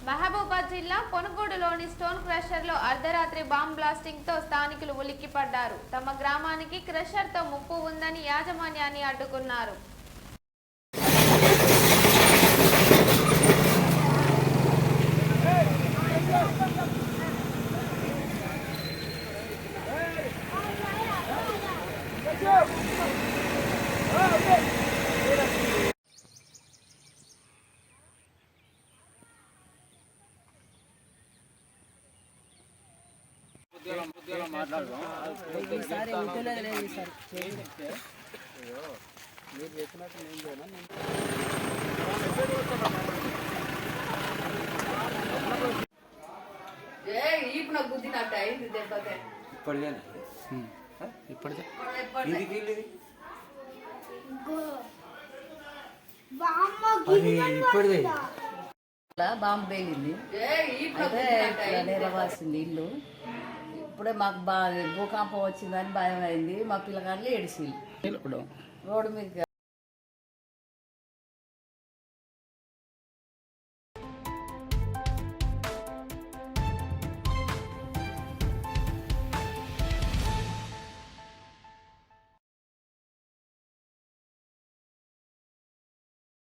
మహబూబాద్ జిల్లా పొనుగోడులోని స్టోన్ క్రషర్లో అర్ధరాత్రి బాంబ్ బ్లాస్టింగ్తో స్థానికులు ఉలిక్కిపడ్డారు. తమ గ్రామానికి క్రషర్తో ముప్పు ఉందని యాజమాన్యాన్ని అడ్డుకున్నారు. ఈసారి ఉద్యోగాలు లేదు సార్. మీరు చెప్పినట్టు నేను ఇప్పుడు నాకు గుద్దినట్టు అయింది దెబ్బకే. ఇప్పటిదే బాంబు పేలింది. అదే నేరవాల్సింది ఇల్లు. ఇప్పుడే మాకు బాగా భూకంపం వచ్చిందని భయం అయింది. మా పిల్లగాళ్ళు ఏడిసి రోడ్డు మీద